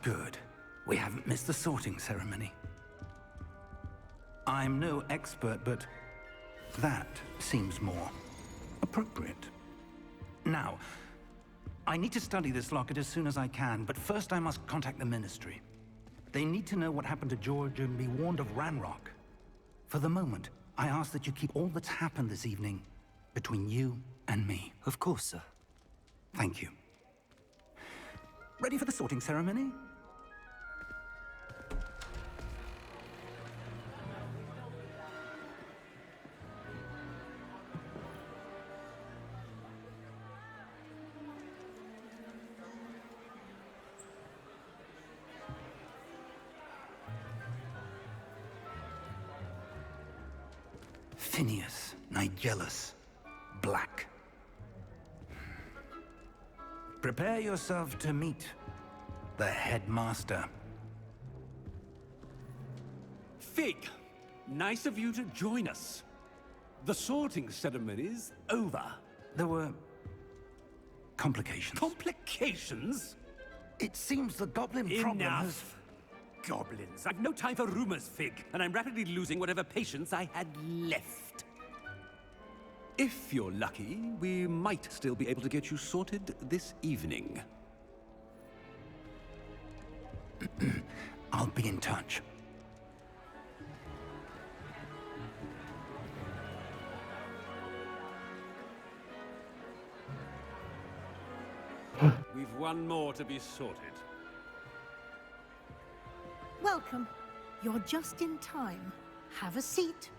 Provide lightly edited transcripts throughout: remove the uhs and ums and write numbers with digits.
good. We haven't missed the sorting ceremony. I'm no expert, but that seems more appropriate. Now, I need to study this locket as soon as I can, but first I must contact the Ministry. They need to know what happened to George and be warned of Ranrock. For the moment, I ask that you keep all that's happened this evening between you and me. Of course, sir. Thank you. Ready for the sorting ceremony? Phineas, Nigellus, Black. Prepare yourself to meet the headmaster. Fig, nice of you to join us. The sorting ceremony's over. There were complications. Complications? It seems the goblin problem has... Enough! Goblins. I've no time for rumors, Fig, and I'm rapidly losing whatever patience I had left. If you're lucky, we might still be able to get you sorted this evening. I'll be in touch. We've one more to be sorted. Welcome. You're just in time. Have a seat.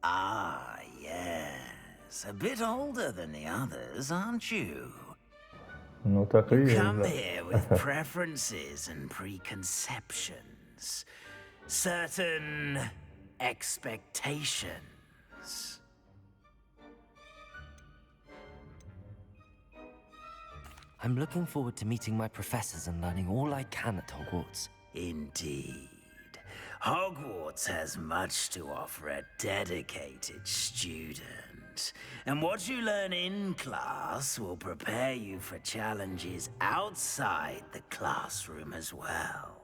Ah, yes. A bit older than the others, aren't you? Ну так и You есть, come да. here with preferences and preconceptions. Certain expectations. I'm looking forward to meeting my professors and learning all I can at Hogwarts. Indeed. Hogwarts has much to offer a dedicated student. And what you learn in class will prepare you for challenges outside the classroom as well.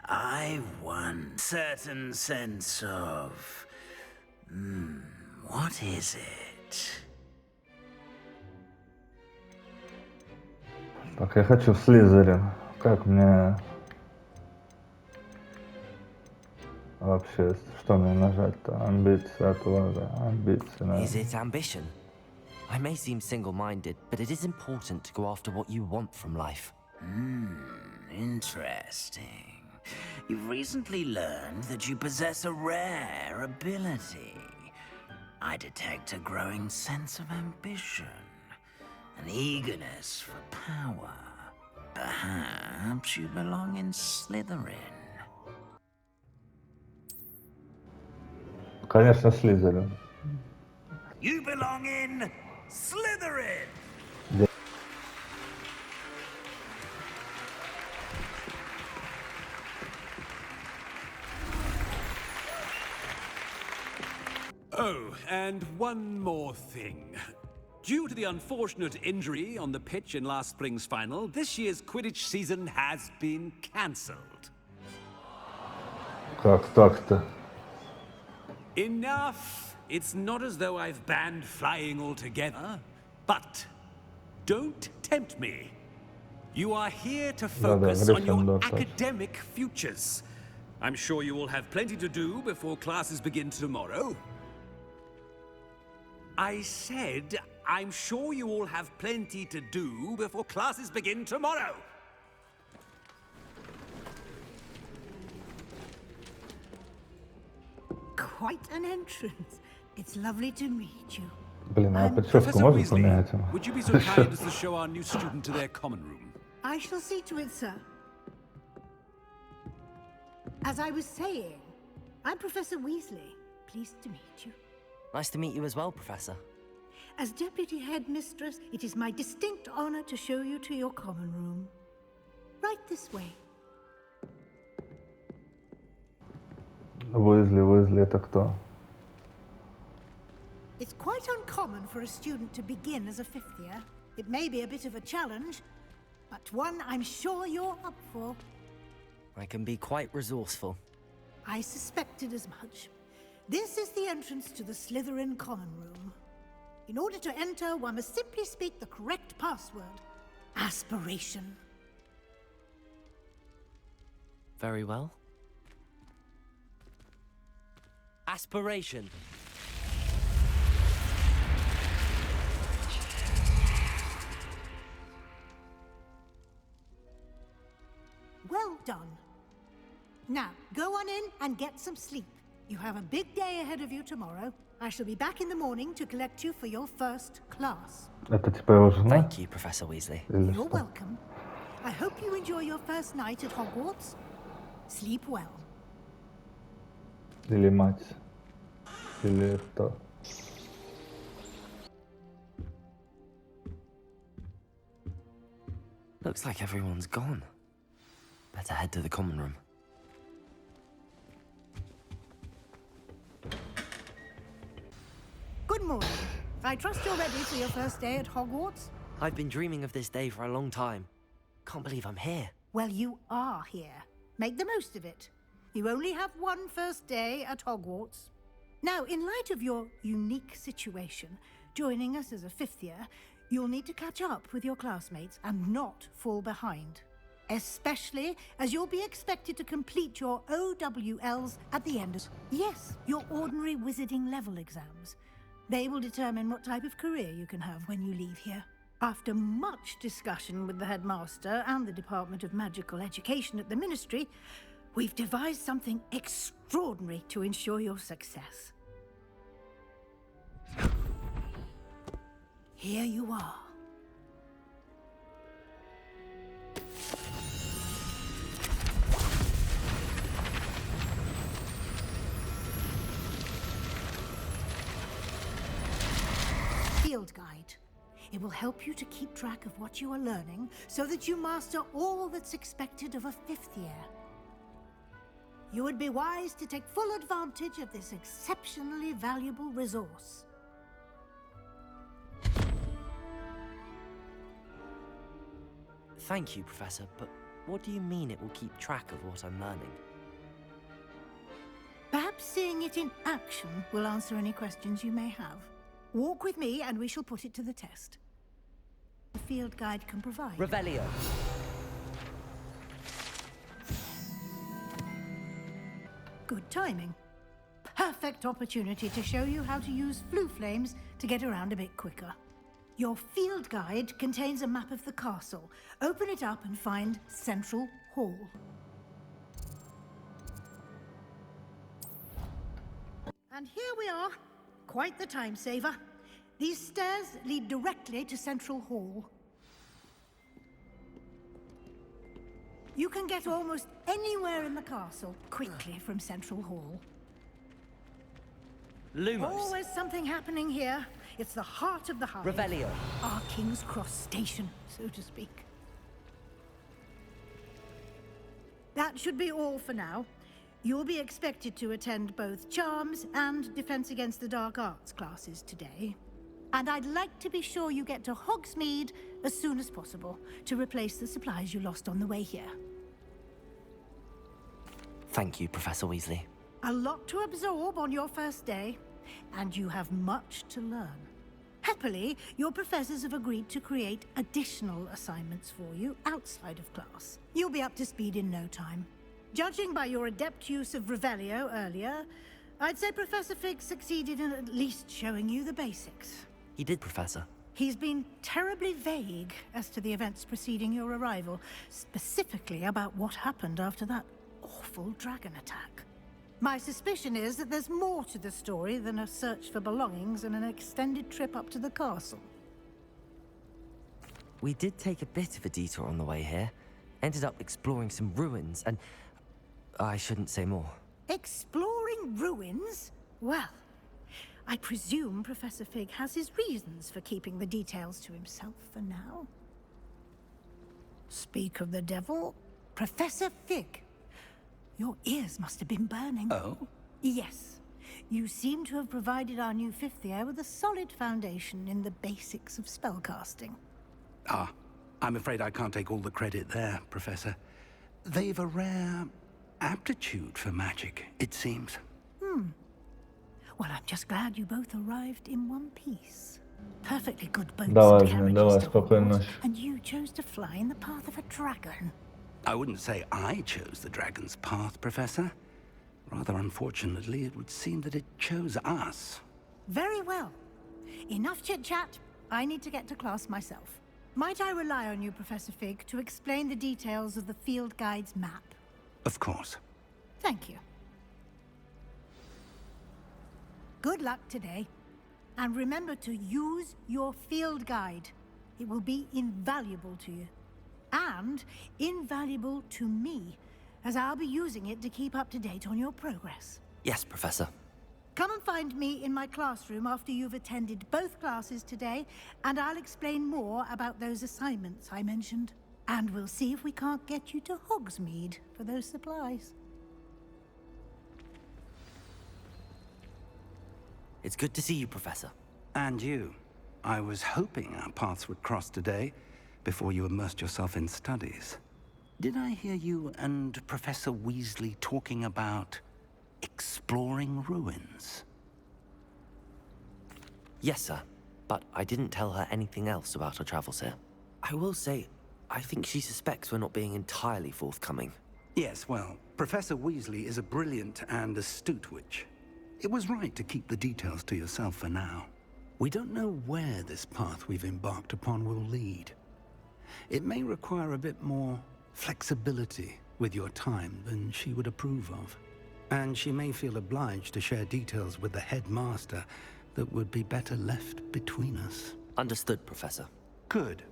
I want a certain sense of... what is it? Так, я хочу в Слизерин. Как мне... Вообще, что мне нажать-то? Амбиции, отвага, амбиции, наверное. Is it ambition? I may seem single-minded, but it is important to go after what you want from life. Interesting. You've recently learned that you possess a rare ability. I detect a growing sense of ambition, an eagerness for power. Perhaps you belong in Slytherin. Конечно, Слизерин. You belong in Slytherin! Oh, and one more thing. Due to the unfortunate injury on the pitch in last spring's final, this year's Quidditch season has been cancelled. Как так-то? Enough! It's not as though I've banned flying altogether, but don't tempt me. You are here to focus on your Гриффиндор точно. academic futures. I'm sure you will have plenty to do before classes begin tomorrow. I said, I'm sure you all have plenty to do before classes begin tomorrow. Quite an entrance. It's lovely to meet you. Блин, а прическу Professor можно Weasley, поменять? would you be so kind as to show our new student to their common room? I shall see to it, sir. As I was saying, I'm Professor Weasley. Pleased to meet you. Nice to meet you as well, Professor. As Deputy Headmistress, it is my distinct honor to show you to your common room. Right this way. Уизли это кто? It's quite uncommon for a student to begin as a fifth year. It may be a bit of a challenge, but one I'm sure you're up for. I can be quite resourceful. I suspected as much. This is the entrance to the Slytherin common room. In order to enter, one must simply speak the correct password. Aspiration. Very well. Aspiration. Well done. Now, go on in and get some sleep. You have a big day ahead of you tomorrow. I shall be back in the morning to collect you for your first class. Это типа его жена? Thank you, Professor Weasley. Или You're что? welcome. I hope you enjoy your first night at Hogwarts. Sleep well. Или мать? Или кто? Looks like everyone's gone. Better head to the common room. Good morning. I trust you're ready for your first day at Hogwarts. I've been dreaming of this day for a long time. Can't believe I'm here. Well, you are here. Make the most of it. You only have one first day at Hogwarts. Now, in light of your unique situation, joining us as a fifth year, you'll need to catch up with your classmates and not fall behind. Especially as you'll be expected to complete your OWLs at the end of... Yes, your ordinary wizarding level exams. They will determine what type of career you can have when you leave here. After much discussion with the headmaster and the Department of Magical Education at the Ministry, we've devised something extraordinary to ensure your success. Here you are. Field Guide. It will help you to keep track of what you are learning so that you master all that's expected of a fifth year. You would be wise to take full advantage of this exceptionally valuable resource. Thank you, Professor, but what do you mean it will keep track of what I'm learning? Perhaps seeing it in action will answer any questions you may have. Walk with me and we shall put it to the test. The field guide can provide. Revelio. Good timing. Perfect opportunity to show you how to use flue flames to get around a bit quicker. Your field guide contains a map of the castle. Open it up and find Central Hall. And here we are. Quite the time saver. These stairs lead directly to Central Hall. You can get almost anywhere in the castle quickly from Central Hall. Lumos. Always something happening here. It's the heart of the hive. Revelio. Our King's Cross station, so to speak. That should be all for now. You'll be expected to attend both Charms and Defense Against the Dark Arts classes today. And I'd like to be sure you get to Hogsmeade as soon as possible to replace the supplies you lost on the way here. Thank you, Professor Weasley. A lot to absorb on your first day, and you have much to learn. Happily, your professors have agreed to create additional assignments for you outside of class. You'll be up to speed in no time. Judging by your adept use of Revelio earlier, I'd say Professor Fig succeeded in at least showing you the basics. He did, Professor. He's been terribly vague as to the events preceding your arrival, specifically about what happened after that awful dragon attack. My suspicion is that there's more to the story than a search for belongings and an extended trip up to the castle. We did take a bit of a detour on the way here. Ended up exploring some ruins and... I shouldn't say more. Exploring ruins? Well, I presume Professor Fig has his reasons for keeping the details to himself for now. Speak of the devil, Professor Fig. Your ears must have been burning. Oh? Yes. You seem to have provided our new fifth year with a solid foundation in the basics of spellcasting. Ah, I'm afraid I can't take all the credit there, Professor. They've a rare aptitude for magic, it seems. Well, I'm just glad you both arrived in one piece. Perfectly good boats Давай, and Жень, carriages давай, to спокойной Hogwarts, ночи. and you chose to fly in the path of a dragon. I wouldn't say I chose the dragon's path, Professor. Rather unfortunately, it would seem that it chose us. Very well. Enough chit-chat. I need to get to class myself. Might I rely on you, Professor Fig, to explain the details of the field guide's map? Of course. Thank you. Good luck today. And remember to use your field guide. It will be invaluable to you. And invaluable to me, as I'll be using it to keep up to date on your progress. Yes, Professor. Come and find me in my classroom after you've attended both classes today, and I'll explain more about those assignments I mentioned. And we'll see if we can't get you to Hogsmeade for those supplies. It's good to see you, Professor. And you. I was hoping our paths would cross today, before you immersed yourself in studies. Did I hear you and Professor Weasley talking about exploring ruins? Yes, sir. But I didn't tell her anything else about our travels here. I will say, I think she suspects we're not being entirely forthcoming. Yes, well, Professor Weasley is a brilliant and astute witch. It was right to keep the details to yourself for now. We don't know where this path we've embarked upon will lead. It may require a bit more flexibility with your time than she would approve of. And she may feel obliged to share details with the headmaster that would be better left between us. Understood, Professor. Good.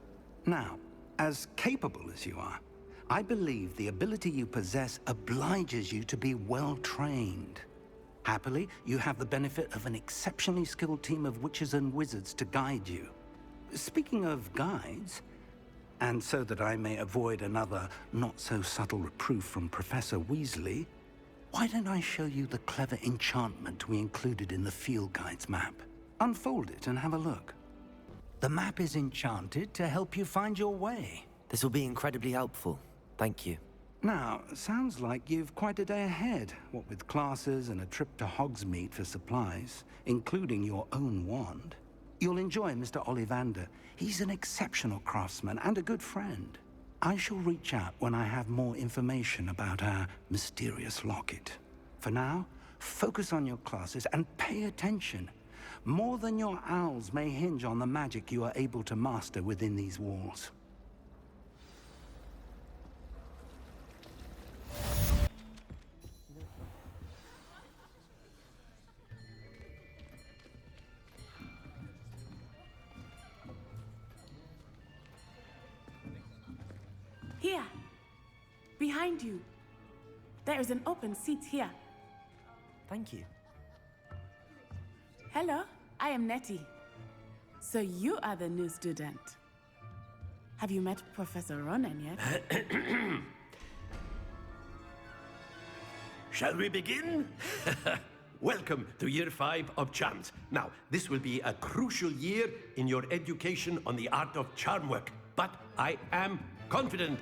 Now, as capable as you are, I believe the ability you possess obliges you to be well trained. Happily, you have the benefit of an exceptionally skilled team of witches and wizards to guide you. Speaking of guides, and so that I may avoid another not-so-subtle reproof from Professor Weasley, why don't I show you the clever enchantment we included in the field guide's map? Unfold it and have a look. The map is enchanted to help you find your way. This will be incredibly helpful. Thank you. Now, sounds like you've quite a day ahead, what with classes and a trip to Hogsmeade for supplies, including your own wand. You'll enjoy Mr. Ollivander. He's an exceptional craftsman and a good friend. I shall reach out when I have more information about our mysterious locket. For now, focus on your classes and pay attention. More than your owls may hinge on the magic you are able to master within these walls. Here, behind you. There is an open seat here. Thank you. Hello, I am Nettie. So you are the new student. Have you met Professor Ronan yet? Shall we begin? Welcome to Year 5 of Charms. Now, this will be a crucial year in your education on the art of charm work. But I am confident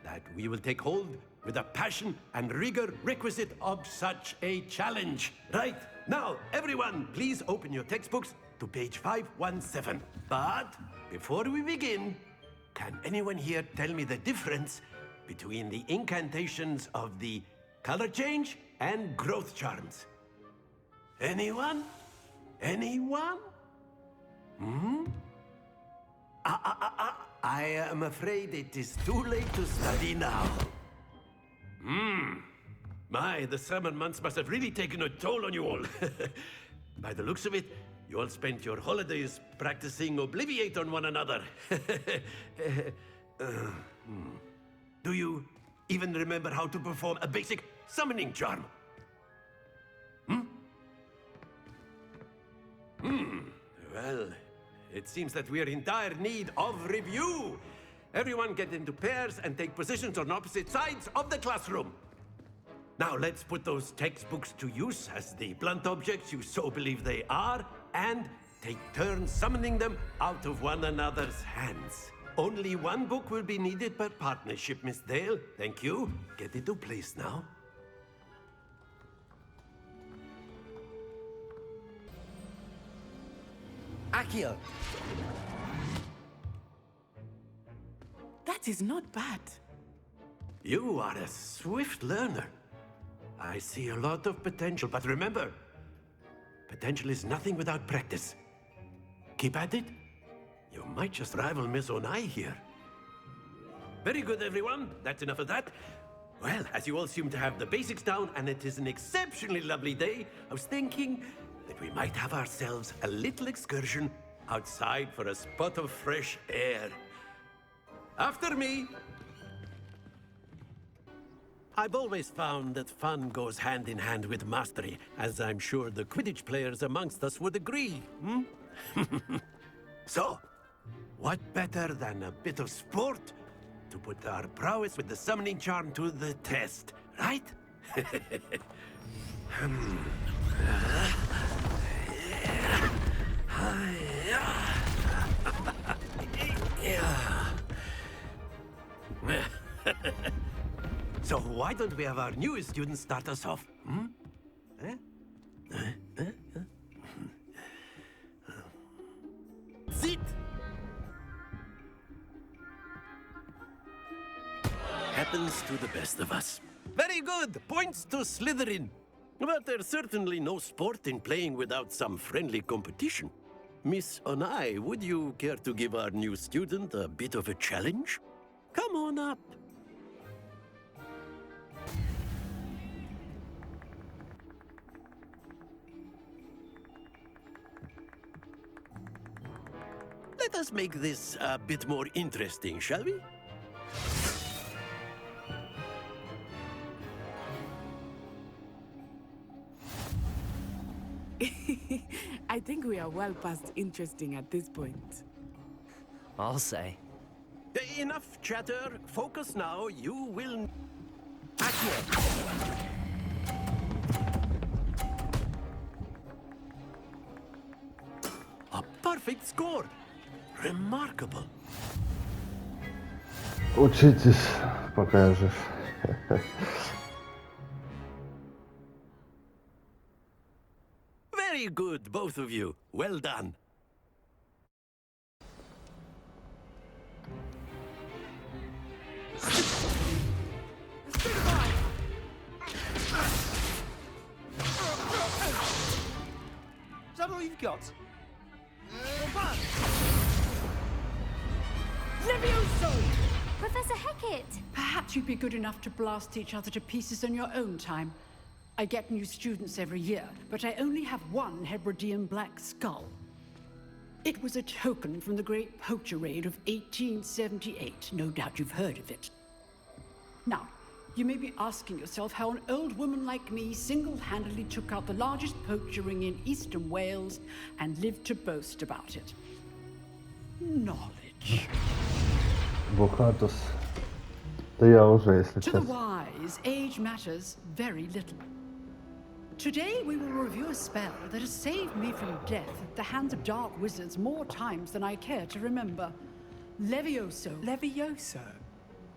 that we will take hold with the passion and rigor requisite of such a challenge. Right, now, everyone, please open your textbooks to page 517. But before we begin, can anyone here tell me the difference between the incantations of the color change and growth charms? Anyone? Anyone? I am afraid it is too late to study now. My, the summer months must have really taken a toll on you all. By the looks of it, you all spent your holidays practicing Obliviate on one another. Do you even remember how to perform a basic summoning charm? Well, it seems that we are in dire need of review. Everyone get into pairs and take positions on opposite sides of the classroom. Now let's put those textbooks to use as the blunt objects you so believe they are, and take turns summoning them out of one another's hands. Only one book will be needed per partnership, Miss Dale. Thank you. Get into place now. Accio! That is not bad. You are a swift learner. I see a lot of potential, but remember, potential is nothing without practice. Keep at it. You might just rival Miss Onai here. Very good, everyone. That's enough of that. Well, as you all seem to have the basics down, and it is an exceptionally lovely day, I was thinking that we might have ourselves a little excursion outside for a spot of fresh air. After me. I've always found that fun goes hand in hand with mastery, as I'm sure the Quidditch players amongst us would agree. So, what better than a bit of sport to put our prowess with the summoning charm to the test, right? So why don't we have our newest student start us off? Sit! Happens to the best of us. Very good! Points to Slytherin. But there's certainly no sport in playing without some friendly competition. Miss Onai, would you care to give our new student a bit of a challenge? Come on up. Let us make this a bit more interesting, shall we? I think we are well past interesting at this point. I'll say. Enough chatter. Focus now. You will... A perfect score. Remarkable. Учитесь, пока я жив. Very good, both of you. Well done. Is that all you've got? Levioso! Professor Hecat! Perhaps you'd be good enough to blast each other to pieces in your own time. I get new students every year, but I only have one Hebridean black skull. It was a token from the Great Poacher Raid of 1878. No doubt you've heard of it. Now, you may be asking yourself how an old woman like me single-handedly took out the largest poacher ring in eastern Wales and lived to boast about it. Knowledge. Бухатус. Да я уже, если To the честно. wise, age matters very little. Today we will review a spell that has saved me from death at the hands of dark wizards more times than I care to remember. Levioso. Levioso?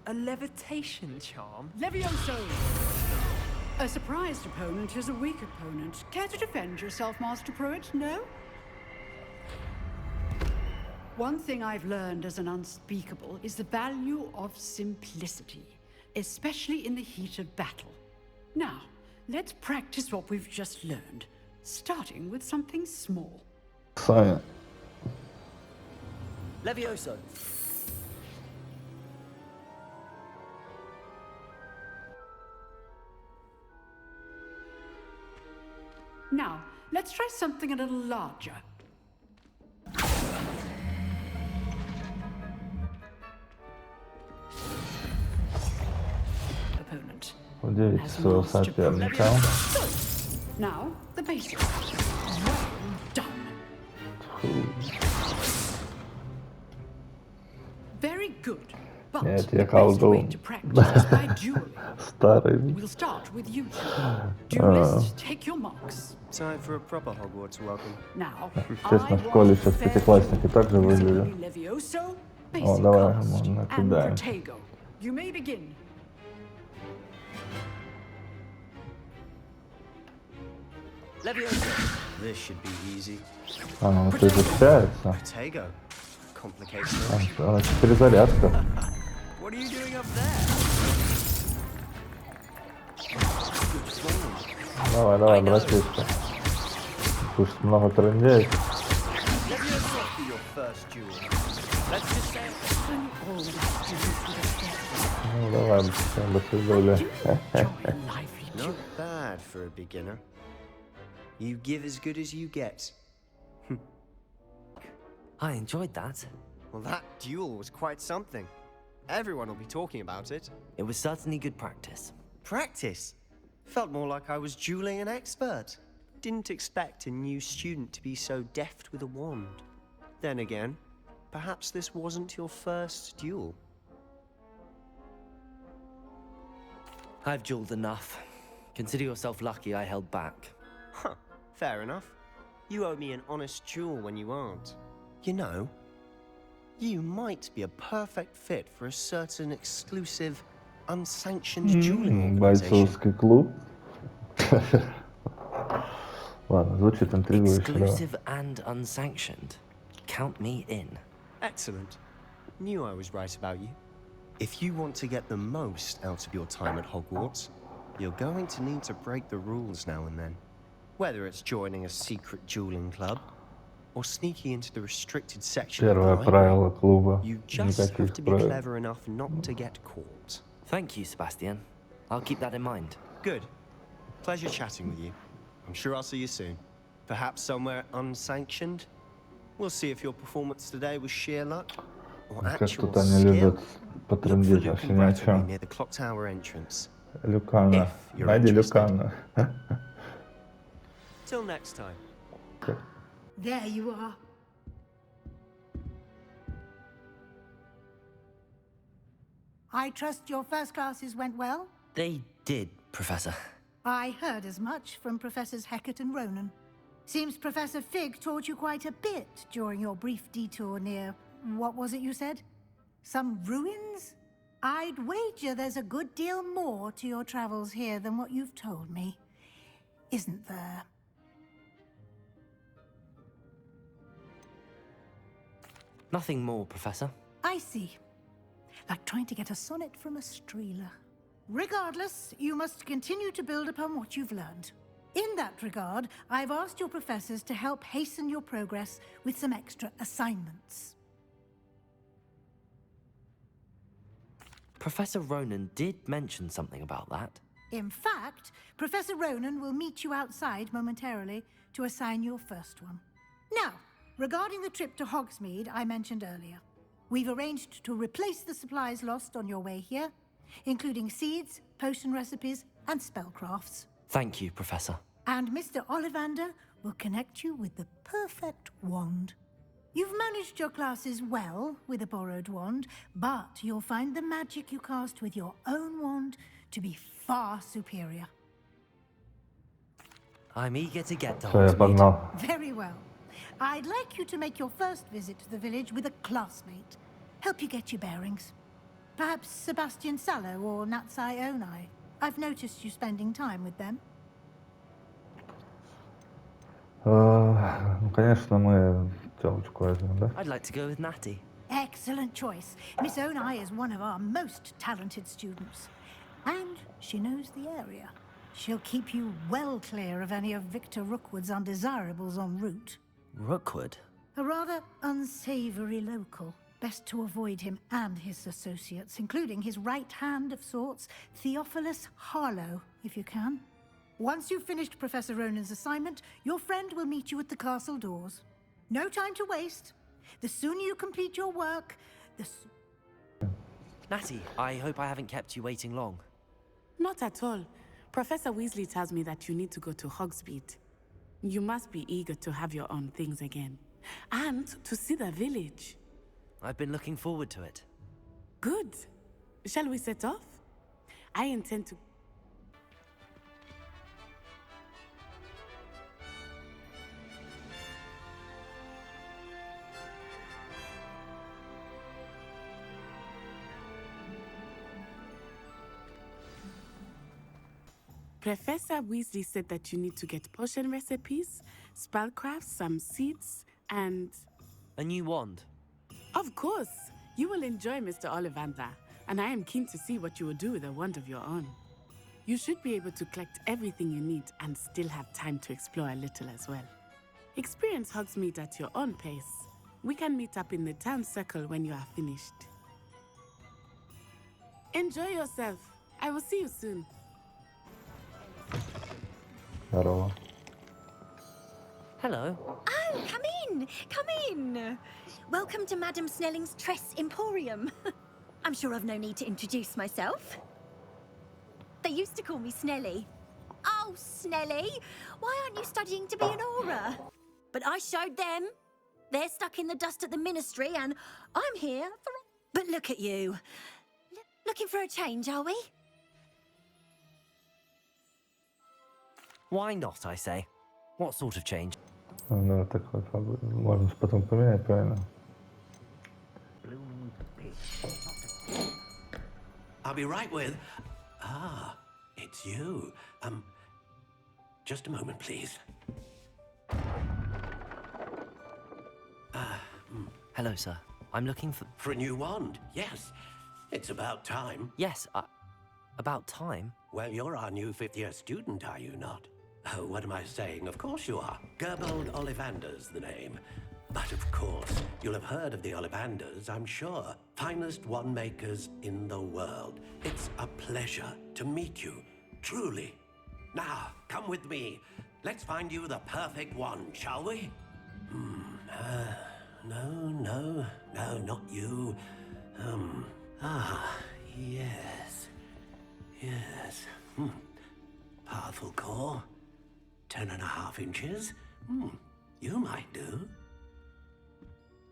A levitation charm? Levioso! A surprised opponent is a weak opponent. Care to defend yourself, Master Pruitt? No? One thing I've learned as an unspeakable is the value of simplicity, especially in the heat of battle. Now, let's practice what we've just learned, starting with something small. Сами. Levioso! Now, let's try something a little larger. Opponent. Удивите своего соперника. Now, the basics. Well done. Very good. But Нет, the я best way колдун. to practice is by dueling. Старый. We'll start with you two. Duelists, take your marks. Time for a proper Hogwarts welcome. Now, Честно, в школе сейчас пятиклассники так же выглядят. Levioso, О, basic давай, cast, мы and накидаем. Protego. You may begin. Levioso. This should be easy. А, ну это изучается. Protego. Complicated. А, перезарядка. What are you doing up there? Давай, давай, братишка. Пусть много трындеет. Levioso for your first duel. Let's just say Ну давай, всем до свидания. not bad for a beginner. You give as good as you get. I enjoyed that. Well, that duel was quite something. Everyone will be talking about it. It was certainly good practice. Practice? Felt more like I was dueling an expert. Didn't expect a new student to be so deft with a wand. Then again, perhaps this wasn't your first duel. I've dueled enough. Consider yourself lucky I held back. Huh, fair enough. You owe me an honest duel when you aren't. You know, you might be a perfect fit for a certain exclusive, unsanctioned dueling organization. Бойцовский клуб. Ладно, звучит интригующе. Exclusive and unsanctioned. Count me in. Excellent. Knew I was right about you. If you want to get the most out of your time at Hogwarts, you're going to need to break the rules now and then. Whether it's joining a secret dueling club or sneaking into the restricted section of the Первое правило library, клуба. you just have Никаких to be правил. clever enough not to get caught. Thank you, Sebastian. I'll keep that in mind. Good. Pleasure chatting with you. I'm sure I'll see you soon. Perhaps somewhere unsanctioned? We'll see if your performance today was sheer luck or Как actual тут они skill. любят Look for потрындеть Luke вообще and ни о Bradley чем. near the clock tower entrance. Люкана. If you're Найди interested. Люкана. Till next time. There you are. I trust your first classes went well? They did, Professor. I heard as much from Professors Hecat and Ronan. Seems Professor Fig taught you quite a bit during your brief detour near... what was it you said? Some ruins? I'd wager there's a good deal more to your travels here than what you've told me. Isn't there? Nothing more, Professor. I see. Like trying to get a sonnet from a streeler. Regardless, you must continue to build upon what you've learned. In that regard, I've asked your professors to help hasten your progress with some extra assignments. Professor Ronan did mention something about that. In fact, Professor Ronan will meet you outside momentarily to assign your first one. Now, regarding the trip to Hogsmeade I mentioned earlier, we've arranged to replace the supplies lost on your way here, including seeds, potion recipes, and spellcrafts. Thank you, Professor. And Mr. Ollivander will connect you with the perfect wand. You've managed your classes well with a borrowed wand, but you'll find the magic you cast with your own wand to be far superior. I'm eager to get to Все, я погнал. Very well. I'd like you to make your first visit to the village with a classmate. Help you get your bearings. Perhaps Sebastian Sallow or Natsai Onai. I've noticed you spending time with them. Ну, конечно, мы телочку возьмем, да? I'd like to go with Natty. Excellent choice. Miss Onai is one of our most talented students. And she knows the area. She'll keep you well clear of any of Victor Rookwood's undesirables en route. Rookwood? A rather unsavory local. Best to avoid him and his associates, including his right hand of sorts, Theophilus Harlow, if you can. Once you've finished Professor Ronan's assignment, your friend will meet you at the castle doors. No time to waste. The sooner you complete your work, the Natty, I hope I haven't kept you waiting long. Not at all. Professor Weasley tells me that you need to go to Hogsmeade. You must be eager to have your own things again. And to see the village. I've been looking forward to it. Good. Shall we set off? I intend to... Professor Weasley said that you need to get potion recipes, spellcrafts, some seeds, and... A new wand. Of course! You will enjoy Mr. Ollivander, and I am keen to see what you will do with a wand of your own. You should be able to collect everything you need and still have time to explore a little as well. Experience Hogsmeade at your own pace. We can meet up in the town circle when you are finished. Enjoy yourself. I will see you soon. Здорово. Hello. Oh, come in! Come in! Welcome to Madame Snelling's Tress Emporium. I'm sure I've no need to introduce myself. They used to call me Snelly. Oh, Snelly! Why aren't you studying to be an aura? But I showed them. They're stuck in the dust at the Ministry, and I'm here for... But look at you. Looking for a change, are we? Why not, I say? What sort of change? Ну, такой, можно же потом поменять, правильно? I'll be right with... Ah, it's you. Just a moment, please. Hello, sir. I'm looking for... For a new wand, yes. It's about time. Yes, about time? Well, you're our new fifth-year student, are you not? Oh, what am I saying? Of course you are. Gerbold Ollivander's the name. But of course, you'll have heard of the Ollivanders, I'm sure. Finest wand makers in the world. It's a pleasure to meet you, truly. Now, come with me. Let's find you the perfect wand, shall we? No, not you. Yes. Powerful core. 10.5 inches. You might do.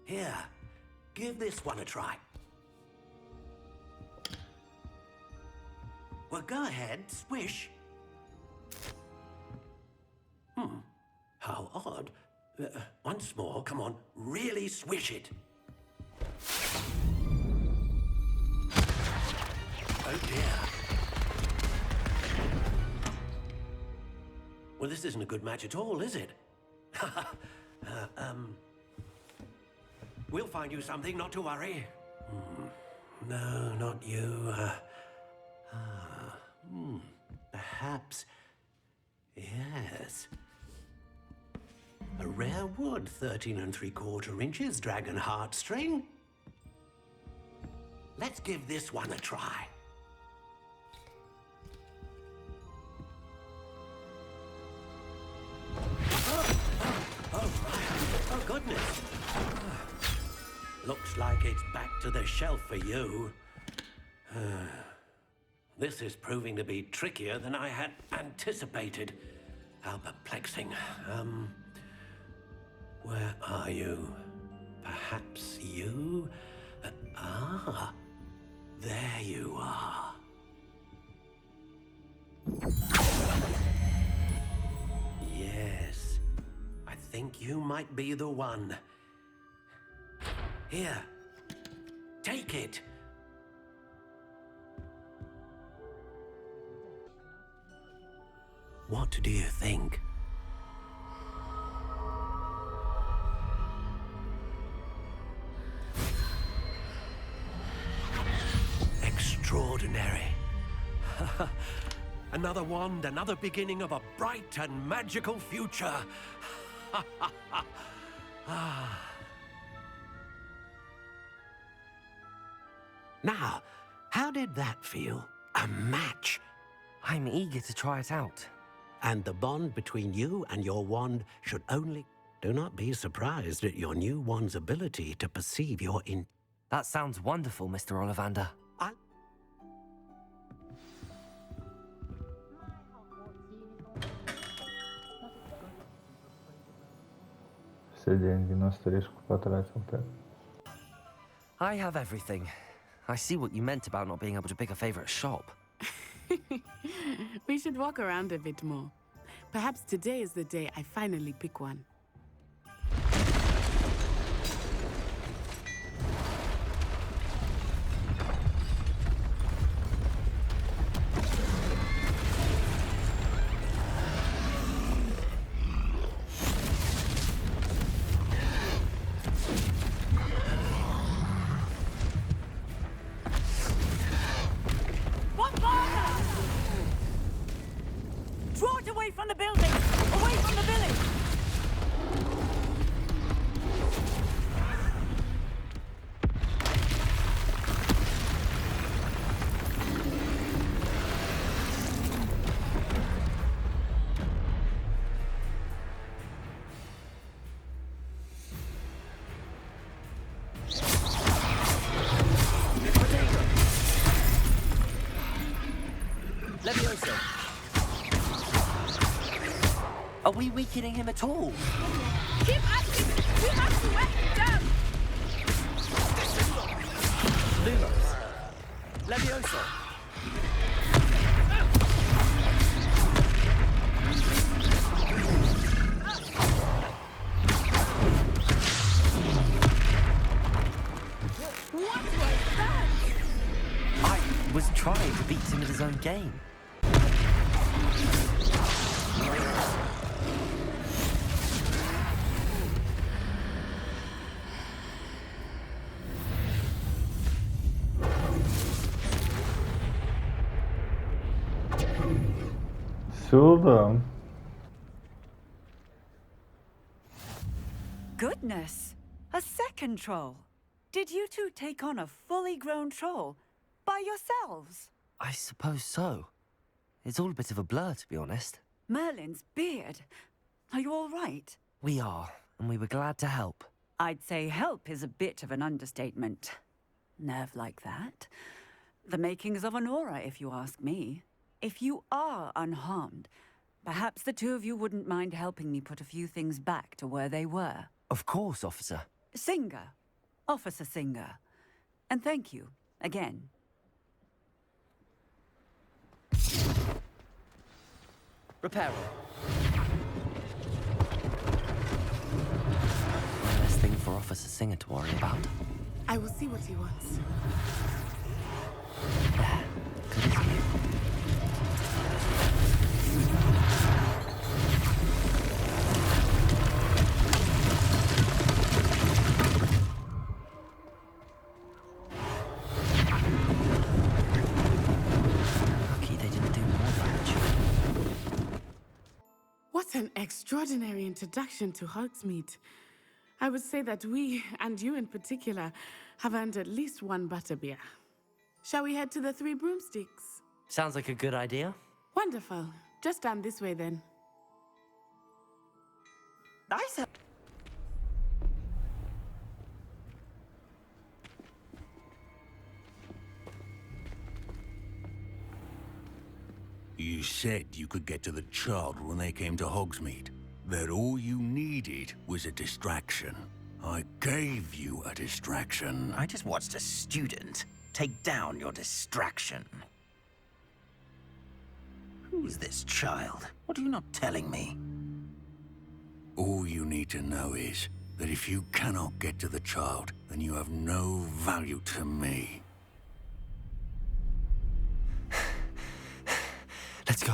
Here, give this one a try. Well, go ahead, swish. How odd. Once more, come on, really swish it. Oh dear. Well, this isn't a good match at all, is it? We'll find you something, not to worry. No, not you. Perhaps... Yes. A rare wood, 13 3/4 inches, dragon heartstring. Let's give this one a try. Oh, goodness. Looks like it's back to the shelf for you. This is proving to be trickier than I had anticipated. How perplexing. Where are you? Perhaps you? There you are. Yes, I think you might be the one. Here, take it. What do you think? Extraordinary. Another wand, another beginning of a bright and magical future. Now, how did that feel? A match? I'm eager to try it out. And the bond between you and your wand should only... Do not be surprised at your new wand's ability to perceive your That sounds wonderful, Mr. Ollivander. Все деньги на стрижку потратил ты. I have everything. I see what you meant about not being able to pick a favorite shop. We should walk around a bit more. Perhaps today is the day I finally pick one. Draw it away from the building! Away from the village! Levioso! Are we weakening him at all? Keep acting! We have to wear him down! Lumos! Levioso! What was that? I was trying to beat him at his own game. Сюда. Goodness! A second troll! Did you two take on a fully grown troll by yourselves? I suppose so. It's all a bit of a blur, to be honest. Merlin's beard. Are you all right? We are, and we were glad to help. I'd say help is a bit of an understatement. Nerve like that. The makings of an aura, if you ask me. If you are unharmed, perhaps the two of you wouldn't mind helping me put a few things back to where they were. Of course, officer. Singer. Officer Singer. And thank you, again. Reparo. One less thing for Officer Singer to worry about. I will see what he wants. There. Good as new. Lucky they didn't do more damage. What an extraordinary introduction to Hogsmeade. I would say that we, and you in particular, have earned at least one butterbeer. Shall we head to the Three Broomsticks? Sounds like a good idea. Wonderful. Just down this way then. Nice. You said you could get to the child when they came to Hogsmeade. That all you needed was a distraction. I gave you a distraction. I just watched a student take down your distraction. Who's this child? What are you not telling me? All you need to know is that if you cannot get to the child, then you have no value to me. Let's go.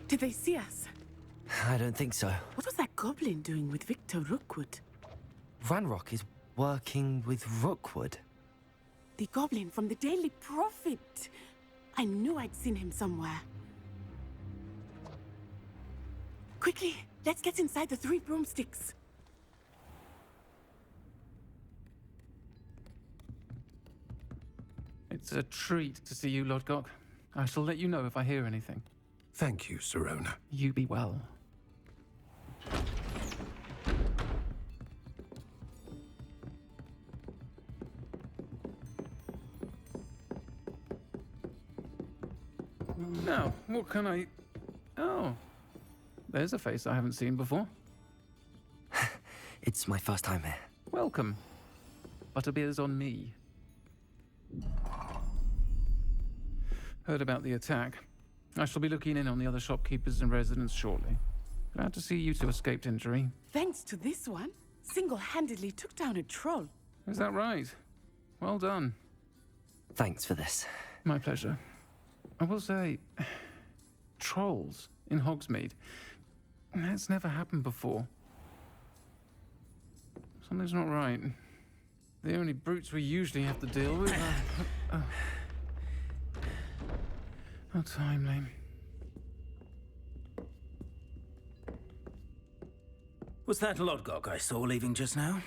Did they see us? I don't think so. What was that goblin doing with Victor Rookwood? Ranrock is working with Rookwood. The goblin from the Daily Prophet. I knew I'd seen him somewhere. Quickly, let's get inside the Three Broomsticks. It's a treat to see you, Lord Gok. I shall let you know if I hear anything. Thank you, Sirona. You be well. Now, what can I... Oh, there's a face I haven't seen before. It's my first time here. Welcome. Butterbeer's on me. Heard about the attack. I shall be looking in on the other shopkeepers and residents shortly. Glad to see you two escaped injury. Thanks to this one, single-handedly took down a troll. Is that right? Well done. Thanks for this. My pleasure. I will say, trolls in Hogsmeade. That's never happened before. Something's not right. The only brutes we usually have to deal with are... How timely. Was that Lodgok I saw leaving just now?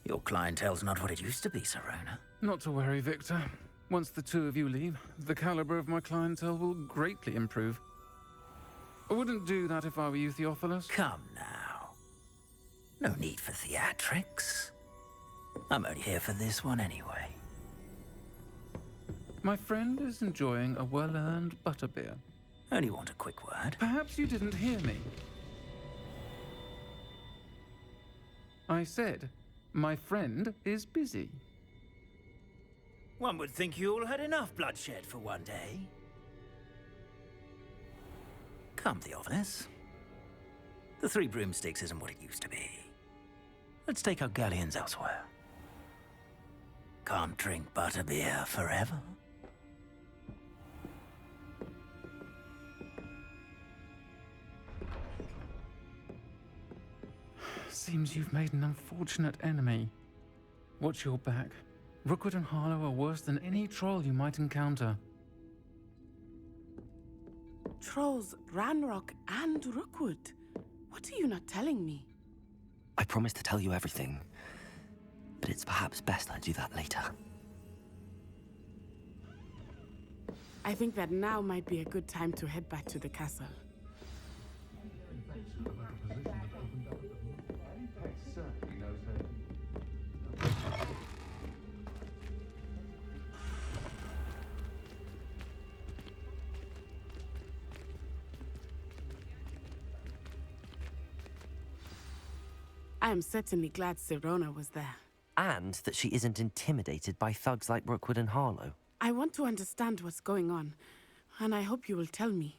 Your clientele's not what it used to be, Serona. Not to worry, Victor. Once the two of you leave, the caliber of my clientele will greatly improve. I wouldn't do that if I were you, Theophilus. Come now. No need for theatrics. I'm only here for this one anyway. My friend is enjoying a well-earned butterbeer. Only want a quick word. Perhaps you didn't hear me. I said, my friend is busy. One would think you all had enough bloodshed for one day. Come, Theophilus. The Three Broomsticks isn't what it used to be. Let's take our galleons elsewhere. Can't drink butterbeer forever. Seems you've made an unfortunate enemy. Watch your back. Rookwood and Harlow are worse than any troll you might encounter. Trolls, Ranrock, and Rookwood. What are you not telling me? I promised to tell you everything, but it's perhaps best I do that later. I think that now might be a good time to head back to the castle. I am certainly glad Serona was there. And that she isn't intimidated by thugs like Rookwood and Harlow. I want to understand what's going on, and I hope you will tell me.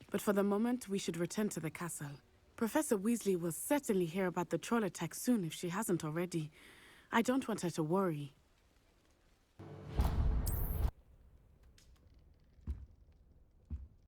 But for the moment, we should return to the castle. Professor Weasley will certainly hear about the troll attack soon if she hasn't already. I don't want her to worry.